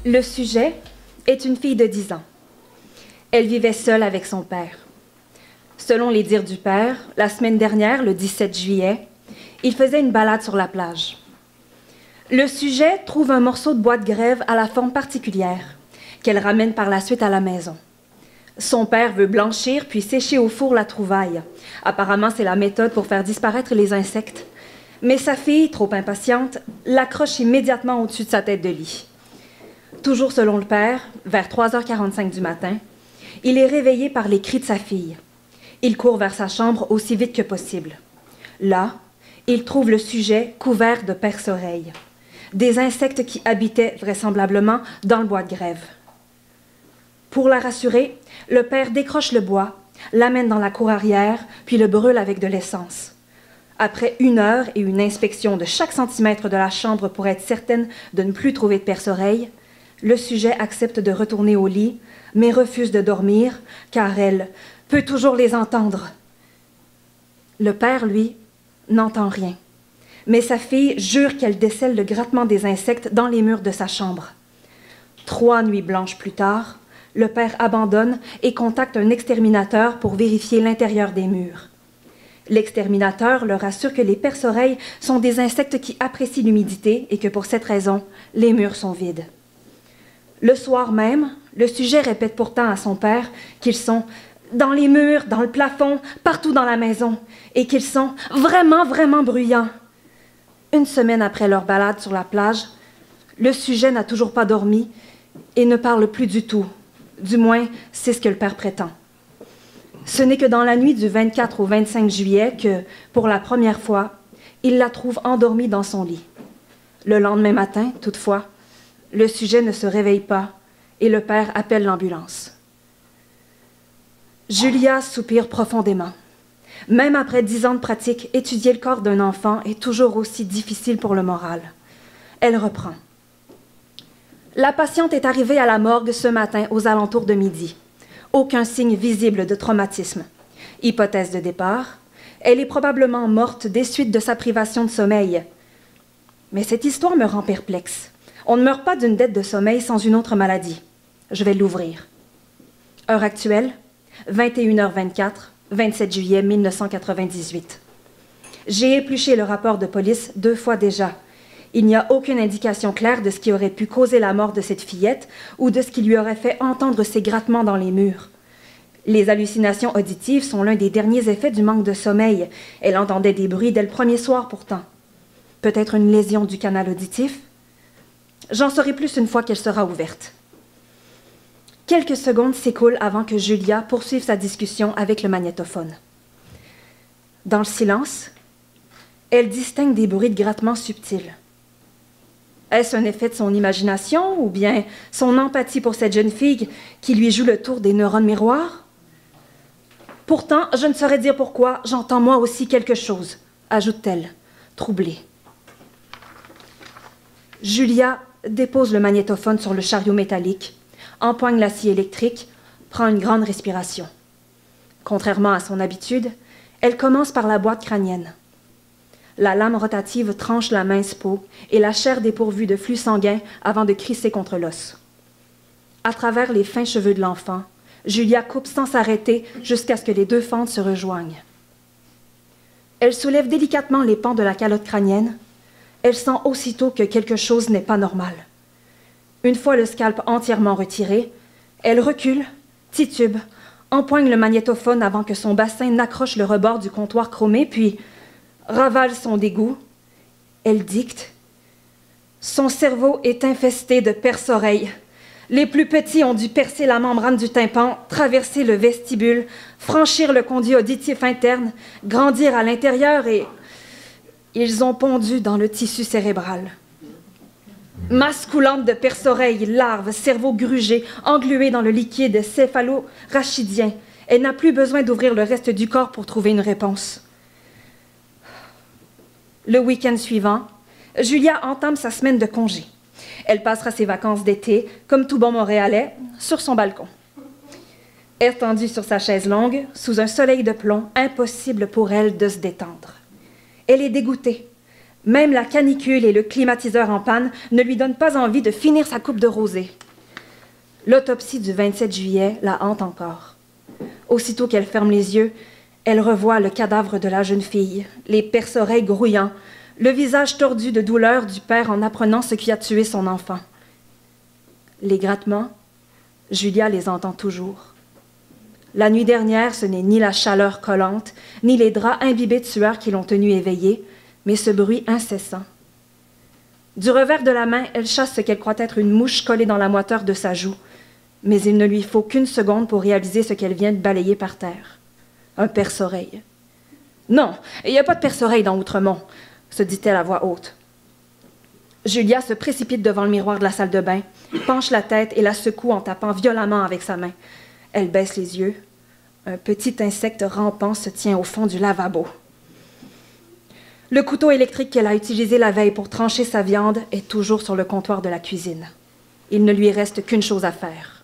Le sujet est une fille de 10 ans. Elle vivait seule avec son père. Selon les dires du père, la semaine dernière, le 17 juillet, il faisait une balade sur la plage. Le sujet trouve un morceau de bois de grève à la forme particulière, qu'elle ramène par la suite à la maison. Son père veut blanchir puis sécher au four la trouvaille. Apparemment, c'est la méthode pour faire disparaître les insectes. Mais sa fille, trop impatiente, l'accroche immédiatement au-dessus de sa tête de lit. Toujours selon le père, vers 3h45 du matin, il est réveillé par les cris de sa fille. Il court vers sa chambre aussi vite que possible. Là, il trouve le sujet couvert de perce-oreilles, des insectes qui habitaient vraisemblablement dans le bois de grève. Pour la rassurer, le père décroche le bois, l'amène dans la cour arrière, puis le brûle avec de l'essence. Après 1 heure et une inspection de chaque centimètre de la chambre pour être certaine de ne plus trouver de perce-oreilles, le sujet accepte de retourner au lit, mais refuse de dormir, car elle peut toujours les entendre. Le père, lui, n'entend rien. Mais sa fille jure qu'elle décèle le grattement des insectes dans les murs de sa chambre. 3 nuits blanches plus tard, le père abandonne et contacte un exterminateur pour vérifier l'intérieur des murs. L'exterminateur leur assure que les perce-oreilles sont des insectes qui apprécient l'humidité et que pour cette raison, les murs sont vides. Le soir même, le sujet répète pourtant à son père qu'ils sont dans les murs, dans le plafond, partout dans la maison, et qu'ils sont vraiment, vraiment bruyants. 1 semaine après leur balade sur la plage, le sujet n'a toujours pas dormi et ne parle plus du tout. Du moins, c'est ce que le père prétend. Ce n'est que dans la nuit du 24 au 25 juillet que, pour la première fois, il la trouve endormie dans son lit. Le lendemain matin, toutefois, le sujet ne se réveille pas et le père appelle l'ambulance. Julia soupire profondément. Même après 10 ans de pratique, étudier le corps d'un enfant est toujours aussi difficile pour le moral. Elle reprend. La patiente est arrivée à la morgue ce matin aux alentours de midi. Aucun signe visible de traumatisme. Hypothèse de départ, elle est probablement morte des suites de sa privation de sommeil. Mais cette histoire me rend perplexe. On ne meurt pas d'une dette de sommeil sans une autre maladie. Je vais l'ouvrir. Heure actuelle, 21h24, 27 juillet 1998. J'ai épluché le rapport de police 2 fois déjà. Il n'y a aucune indication claire de ce qui aurait pu causer la mort de cette fillette ou de ce qui lui aurait fait entendre ces grattements dans les murs. Les hallucinations auditives sont l'un des derniers effets du manque de sommeil. Elle entendait des bruits dès le premier soir pourtant. Peut-être une lésion du canal auditif? J'en saurai plus une fois qu'elle sera ouverte. Quelques secondes s'écoulent avant que Julia poursuive sa discussion avec le magnétophone. Dans le silence, elle distingue des bruits de grattement subtils. Est-ce un effet de son imagination ou bien son empathie pour cette jeune fille qui lui joue le tour des neurones miroirs? Pourtant, je ne saurais dire pourquoi j'entends moi aussi quelque chose, ajoute-t-elle, troublée. Julia dépose le magnétophone sur le chariot métallique, empoigne la scie électrique, prend une grande respiration. Contrairement à son habitude, elle commence par la boîte crânienne. La lame rotative tranche la mince peau et la chair dépourvue de flux sanguin avant de crisser contre l'os. À travers les fins cheveux de l'enfant, Julia coupe sans s'arrêter jusqu'à ce que les 2 fentes se rejoignent. Elle soulève délicatement les pans de la calotte crânienne. Elle sent aussitôt que quelque chose n'est pas normal. Une fois le scalp entièrement retiré, elle recule, titube, empoigne le magnétophone avant que son bassin n'accroche le rebord du comptoir chromé, puis ravale son dégoût. Elle dicte. Son cerveau est infesté de perce-oreilles. Les plus petits ont dû percer la membrane du tympan, traverser le vestibule, franchir le conduit auditif interne, grandir à l'intérieur et ils ont pondu dans le tissu cérébral. Masse coulante de perce-oreilles, larves, cerveau grugé, englué dans le liquide céphalo-rachidien. Elle n'a plus besoin d'ouvrir le reste du corps pour trouver une réponse. Le week-end suivant, Julia entame sa semaine de congé. Elle passera ses vacances d'été, comme tout bon Montréalais, sur son balcon. Étendue sur sa chaise longue, sous un soleil de plomb, impossible pour elle de se détendre. Elle est dégoûtée. Même la canicule et le climatiseur en panne ne lui donnent pas envie de finir sa coupe de rosée. L'autopsie du 27 juillet la hante encore. Aussitôt qu'elle ferme les yeux, elle revoit le cadavre de la jeune fille, les perce-oreilles grouillants, le visage tordu de douleur du père en apprenant ce qui a tué son enfant. Les grattements, Julia les entend toujours. La nuit dernière, ce n'est ni la chaleur collante, ni les draps imbibés de sueur qui l'ont tenue éveillée, mais ce bruit incessant. Du revers de la main, elle chasse ce qu'elle croit être une mouche collée dans la moiteur de sa joue, mais il ne lui faut qu'une seconde pour réaliser ce qu'elle vient de balayer par terre. Un perce-oreille. Non, il n'y a pas de perce-oreille dans Outremont, se dit-elle à voix haute. Julia se précipite devant le miroir de la salle de bain, penche la tête et la secoue en tapant violemment avec sa main. Elle baisse les yeux. Un petit insecte rampant se tient au fond du lavabo. Le couteau électrique qu'elle a utilisé la veille pour trancher sa viande est toujours sur le comptoir de la cuisine. Il ne lui reste qu'une chose à faire.